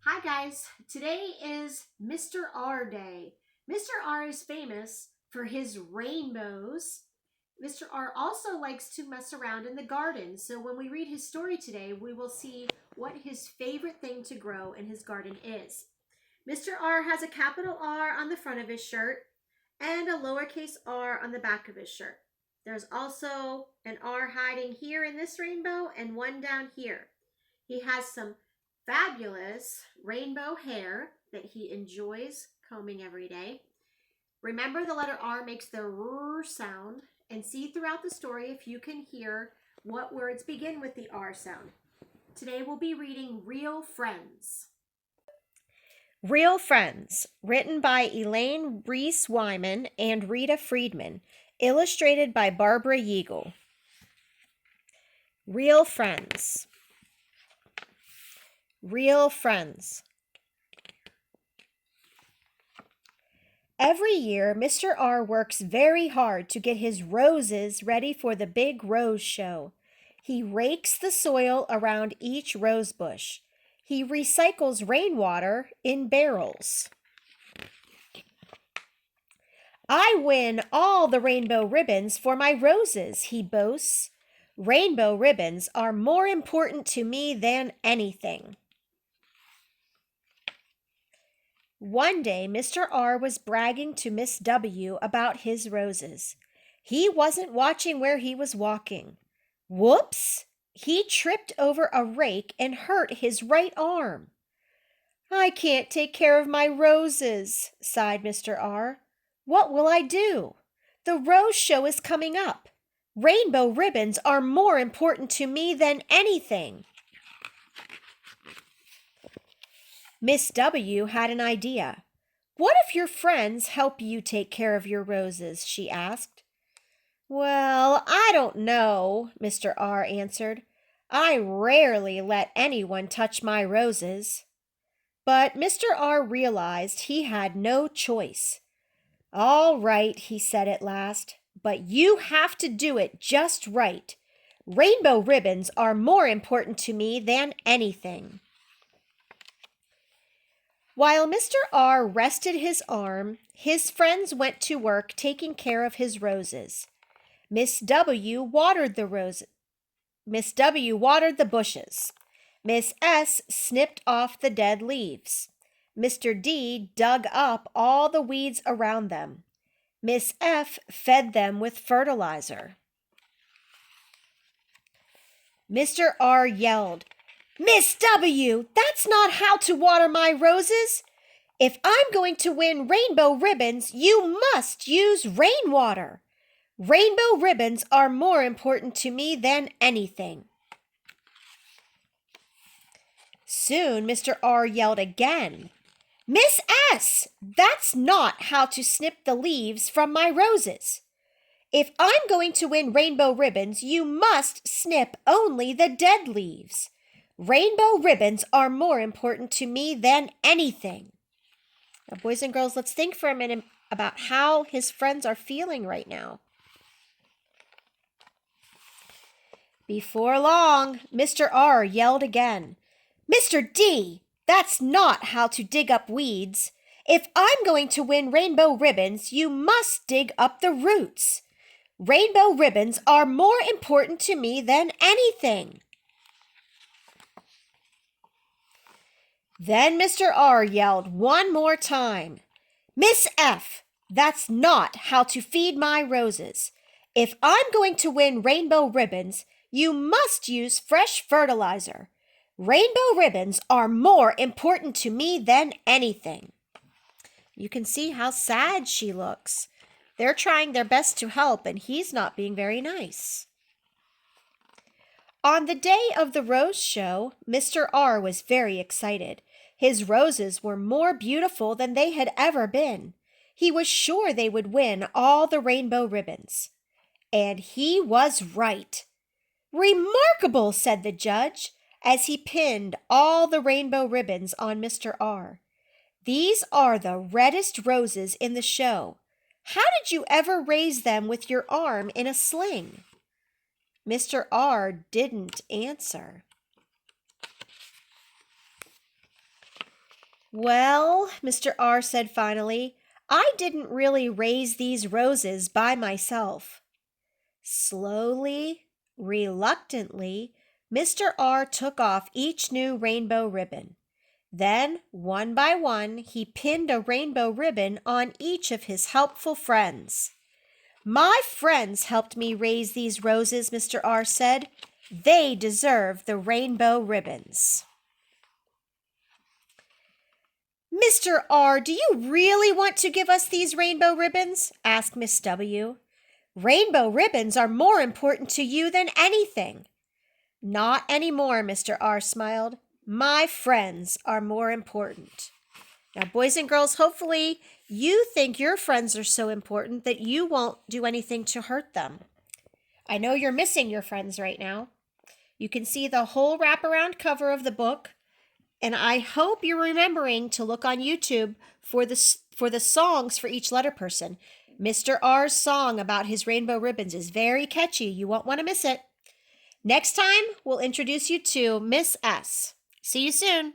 Hi guys, today is Mr. R Day. Mr. R is famous for his rainbows. Mr. R also likes to mess around in the garden, so when we read his story today, we will see what his favorite thing to grow in his garden is. Mr. R has a capital R on the front of his shirt and a lowercase r on the back of his shirt. There's also an R hiding here in this rainbow and one down here. He has some fabulous rainbow hair that he enjoys combing every day. Remember, the letter R makes the R sound, and see throughout the story if you can hear what words begin with the R sound. Today we'll be reading Real Friends. Real Friends, written by Elaine Reese Wyman and Rita Friedman, illustrated by Barbara Yeagle. Real Friends. Real Friends. Every year, Mr. R works very hard to get his roses ready for the big rose show. He rakes the soil around each rose bush. He recycles rainwater in barrels. I win all the rainbow ribbons for my roses, he boasts. Rainbow ribbons are more important to me than anything. One day, Mr. R was bragging to Miss W about his roses. He wasn't watching where he was walking. Whoops! He tripped over a rake and hurt his right arm. I can't take care of my roses, sighed Mr. R. What will I do? The rose show is coming up. Rainbow ribbons are more important to me than anything. Miss W had an idea. What if your friends help you take care of your roses? She asked. Well, I don't know, Mr. R answered. I rarely let anyone touch my roses. But Mr. R realized he had no choice. All right, he said at last, but you have to do it just right. Rainbow ribbons are more important to me than anything. While Mr. R rested his arm, his friends went to work taking care of his roses. Miss W watered the roses. Miss W watered the bushes. Miss S snipped off the dead leaves. Mr. D dug up all the weeds around them. Miss F fed them with fertilizer. Mr. R yelled, Miss W, that's not how to water my roses. If I'm going to win rainbow ribbons, you must use rainwater. Rainbow ribbons are more important to me than anything. Soon Mr. R yelled again, Miss S, that's not how to snip the leaves from my roses. If I'm going to win rainbow ribbons, you must snip only the dead leaves. Rainbow ribbons are more important to me than anything. Now, boys and girls, let's think for a minute about how his friends are feeling right now. Before long, Mr. R yelled again, Mr. D, that's not how to dig up weeds. If I'm going to win rainbow ribbons, you must dig up the roots. Rainbow ribbons are more important to me than anything. Then Mr. R yelled one more time, Miss F, that's not how to feed my roses. If I'm going to win rainbow ribbons, you must use fresh fertilizer. Rainbow ribbons are more important to me than anything. You can see how sad she looks. They're trying their best to help, and he's not being very nice. On the day of the rose show, Mr. R was very excited. His roses were more beautiful than they had ever been. He was sure they would win all the rainbow ribbons. And he was right. Remarkable, said the judge, as he pinned all the rainbow ribbons on Mr. R. These are the reddest roses in the show. How did you ever raise them with your arm in a sling? Mr. R didn't answer. Well, Mr. R said finally, I didn't really raise these roses by myself. Slowly, reluctantly, Mr. R took off each new rainbow ribbon. Then, one by one, he pinned a rainbow ribbon on each of his helpful friends. My friends helped me raise these roses, Mr. R said. They deserve the rainbow ribbons. Mr. R, do you really want to give us these rainbow ribbons? Asked Miss W. Rainbow ribbons are more important to you than anything. Not anymore, Mr. R smiled. My friends are more important. Now, boys and girls, hopefully you think your friends are so important that you won't do anything to hurt them. I know you're missing your friends right now. You can see the whole wraparound cover of the book, and I hope you're remembering to look on YouTube for the songs for each letter person. Mr. R's song about his rainbow ribbons is very catchy. You won't want to miss it. Next time, we'll introduce you to Miss S. See you soon.